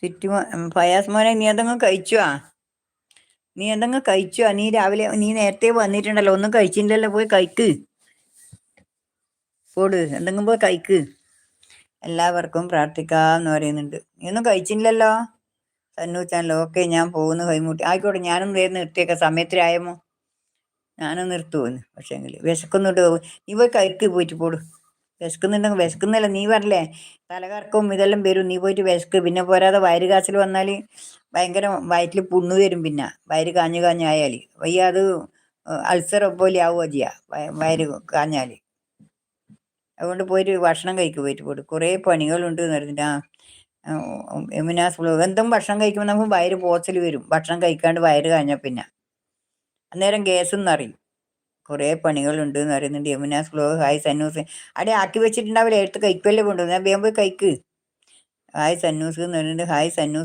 ചുറ്റുമോ ഫയാസ് മോനെ നീ എന്തെങ്കിലും കഴിച്ചുവാ? നീ രാവിലെ നീ നേരത്തെ വന്നിട്ടുണ്ടല്ലോ, ഒന്നും കഴിച്ചില്ലല്ലോ, പോയി കഴിക്ക്. പോട്, എന്തെങ്കിലും പോയി കഴിക്ക്. എല്ലാവർക്കും പ്രാർത്ഥിക്കാന്ന് പറയുന്നുണ്ട്. നീ ഒന്നും കഴിച്ചില്ലല്ലോ സന്നൂച്ചാണല്ലോ. ഓക്കെ, ഞാൻ പോകുന്നു കൈമുട്ടി. ആയിക്കോട്ടെ, ഞാനും നേരം നിർത്തിയേക്കാം. സമയത്തിലായമോ ഞാനും നിർത്തുപോന്ന്. പക്ഷേങ്കിൽ വിശക്കുന്നുണ്ട്. നീ പോയി കഴിക്ക്, പോയിട്ട് പോടും. വിശക്കുന്നുണ്ടെങ്കിൽ വിശക്കുന്നില്ല, നീ പറഞ്ഞില്ലേ തലകറക്കവും ഇതെല്ലാം വരും. നീ പോയിട്ട് വിശക്ക്. പിന്നെ പോരാതെ വയറ് കാച്ചിൽ വന്നാൽ ഭയങ്കര വയറ്റിൽ പുണ്ണ് വരും. പിന്നെ വയറ് കാഞ്ഞ് കാഞ്ഞായാൽ വയ്യ, അത് അൾസർ പോലെ ആവുക ചെയ്യുക വയറ് കാഞ്ഞാൽ. അതുകൊണ്ട് പോയിട്ട് ഭക്ഷണം കഴിക്ക്, പോയിട്ട് പോടും. കുറേ പണികളുണ്ട് എന്ന് പറഞ്ഞിട്ട്. യമുനാസ് വ്ലോഗ് എന്തും ഭക്ഷണം കഴിക്കുമ്പോൾ നമുക്ക് വയറ് പോച്ചൽ വരും. ഭക്ഷണം കഴിക്കാണ്ട് വയറ് കാഞ്ഞാൽ പിന്നെ അന്നേരം ഗ്യാസും നിറയും. കുറേ പണികളുണ്ട് എന്ന് പറയുന്നുണ്ട്. യമുനാസ് വ്ലോഗ്. ഹായ് സന്നൂസ്. അവിടെ ആക്കി വെച്ചിട്ടുണ്ടാവില്ല, എടുത്ത് കഴിക്കുമല്ലേ കൊണ്ടുവന്ന്. വേഗം പോയി കഴിക്ക്. ഹായ് സന്നൂസ് എന്ന് പറയുന്നുണ്ട്. ഹായ് സന്നൂസ്.